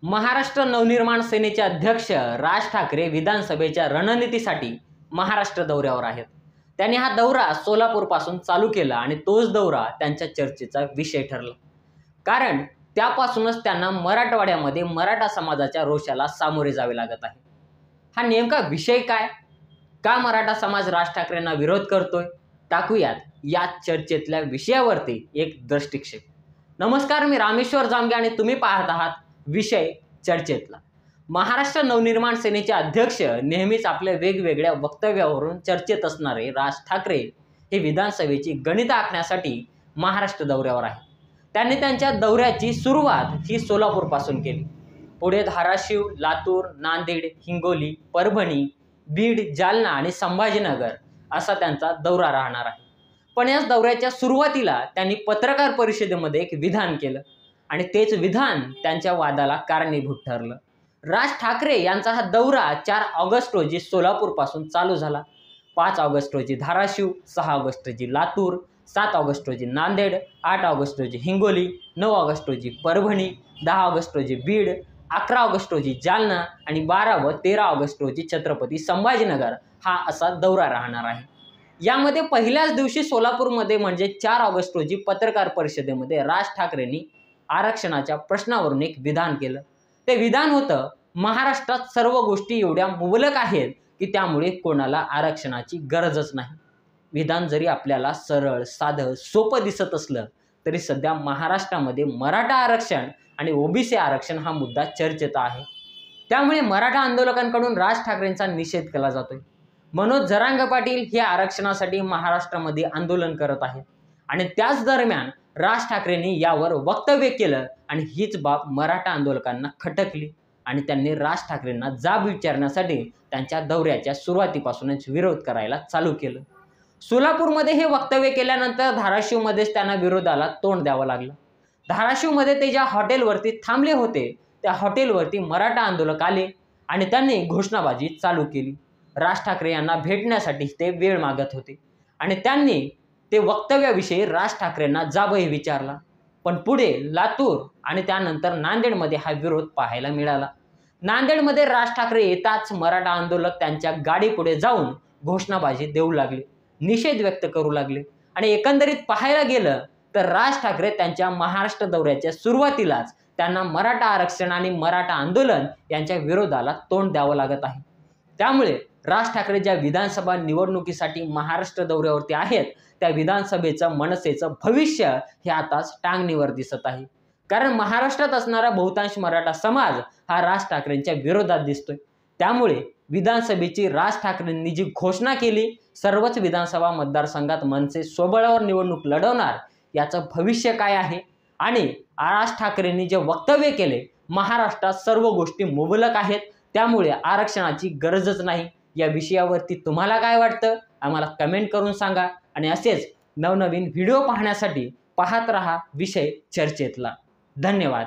महाराष्ट्र नवनिर्माण सेनेचे अध्यक्ष राज ठाकरे विधानसभेच्या रणनीतीसाठी महाराष्ट्र दौऱ्यावर आहेत। त्यांनी हा दौरा सोलापूरपासून चालू केला आणि तोच दौरा त्यांच्या चर्चेचा विषय ठरला। कारण त्यापासूनच त्यांना मराठवाड्यामध्ये मराठा समाजाच्या रोषाला सामोरे जावे लागत आहे। हा नेमका विषय काय? का मराठा समाज राज ठाकरेंना विरोध करतोय? टाकूयात या चर्चेतल्या विषयावरती एक दृष्टिक्षेप। नमस्कार, मी रामेश्वर जामगे आणि तुम्ही पाहत आहात विषय चर्चेतला। महाराष्ट्र नवनिर्माण सेनेचे अध्यक्ष नेहमीच आपल्या वेगवेगळ्या वक्तव्यावरून चर्चेत असणारे राज ठाकरे हे विधानसभेची गणित आखण्यासाठी महाराष्ट्र दौऱ्यावर आहेत। त्यांनी त्यांच्या दौऱ्याची सुरुवात ही सोलापूरपासून केली। पुढे धाराशिव, लातूर, नांदेड, हिंगोली, परभणी, बीड, जालना आणि संभाजीनगर असा त्यांचा दौरा राहणार आहे। पण या दौऱ्याच्या सुरुवातीला त्यांनी पत्रकार परिषदेमध्ये एक विधान केलं आणि तेच विधान त्यांच्या वादाला कारणीभूत ठरलं। राज ठाकरे यांचा हा दौरा 4 ऑगस्ट रोजी सोलापूरपासून चालू झाला। 5 ऑगस्ट रोजी धाराशिव, 6 ऑगस्ट रोजी लातूर, 7 ऑगस्ट रोजी नांदेड, 8 ऑगस्ट रोजी हिंगोली, 9 ऑगस्ट रोजी परभणी, 10 ऑगस्ट रोजी बीड, 11 ऑगस्ट रोजी जालना आणि 12 व 13 ऑगस्ट रोजी छत्रपती संभाजीनगर हा असा दौरा राहणार आहे। यामध्ये पहिल्याच दिवशी सोलापूरमध्ये म्हणजे 4 ऑगस्ट रोजी पत्रकार परिषदेमध्ये राज ठाकरेंनी आरक्षणाच्या प्रश्नावरून एक विधान केलं। ते विधान होतं, महाराष्ट्रात सर्व गोष्टी एवढ्या मुबलक आहेत की त्यामुळे कोणाला आरक्षणाची गरजच नाही। विधान जरी आपल्याला सरळ, साधं, सोपं दिसत असलं तरी सध्या महाराष्ट्रामध्ये मराठा आरक्षण आणि ओबीसी आरक्षण हा मुद्दा चर्चेत आहे। त्यामुळे मराठा आंदोलकांकडून राज ठाकरेंचा निषेध केला जातोय। मनोज जरांगे पाटील हे आरक्षणासाठी महाराष्ट्रामध्ये आंदोलन करत आहेत आणि त्याच दरम्यान राज ठाकरेंनी यावर वक्तव्य केलं आणि हीच बाब मराठा आंदोलकांना खटकली आणि त्यांनी राज ठाकरेंना जाब विचारण्यासाठी त्यांच्या दौऱ्याच्या सुरुवातीपासूनच विरोध करायला चालू केलं। सोलापूरमध्ये हे वक्तव्य केल्यानंतर धाराशिवमध्येच त्यांना विरोधाला तोंड द्यावं लागलं। धाराशिवमध्ये ते ज्या हॉटेलवरती थांबले होते त्या हॉटेलवरती मराठा आंदोलक आले आणि त्यांनी घोषणाबाजी चालू केली। राज ठाकरे यांना भेटण्यासाठी ते वेळ मागत होते आणि त्यांनी ते वक्तव्याविषयी राज ठाकरेंना जाबही विचारला। पण पुढे लातूर आणि त्यानंतर नांदेडमध्ये हा विरोध पाहायला मिळाला। नांदेडमध्ये राज ठाकरे येताच मराठा आंदोलक त्यांच्या गाडीपुढे जाऊन घोषणाबाजी देऊ लागले, निषेध व्यक्त करू लागले आणि एकंदरीत पाहायला गेलं तर राज ठाकरे त्यांच्या महाराष्ट्र दौऱ्याच्या सुरुवातीलाच त्यांना मराठा आरक्षण आणि मराठा आंदोलन यांच्या विरोधाला तोंड द्यावं लागत आहे। त्यामुळे राज ठाकरे ज्या विधानसभा निवडणुकीसाठी महाराष्ट्र दौऱ्यावरती आहेत त्या विधानसभेचं मनसेचं भविष्य हे आताच टांगणीवर दिसत आहे। कारण महाराष्ट्रात असणारा बहुतांश मराठा समाज हा राज ठाकरेंच्या विरोधात दिसतोय। त्यामुळे विधानसभेची राज ठाकरेंनी जी घोषणा केली, सर्वच विधानसभा मतदारसंघात मनसे स्वबळावर निवडणूक लढवणार, याचं भविष्य काय आहे आणि राज ठाकरेंनी जे वक्तव्य केले, महाराष्ट्रात सर्व गोष्टी मुबलक आहेत त्यामुळे आरक्षणाची गरजच नाही, या विषयावरती तुम्हाला काय वाटतं आम्हाला कमेंट करून सांगा आणि असेच नवनवीन व्हिडिओ पाहण्यासाठी पाहत रहा विषय चर्चेतला। धन्यवाद।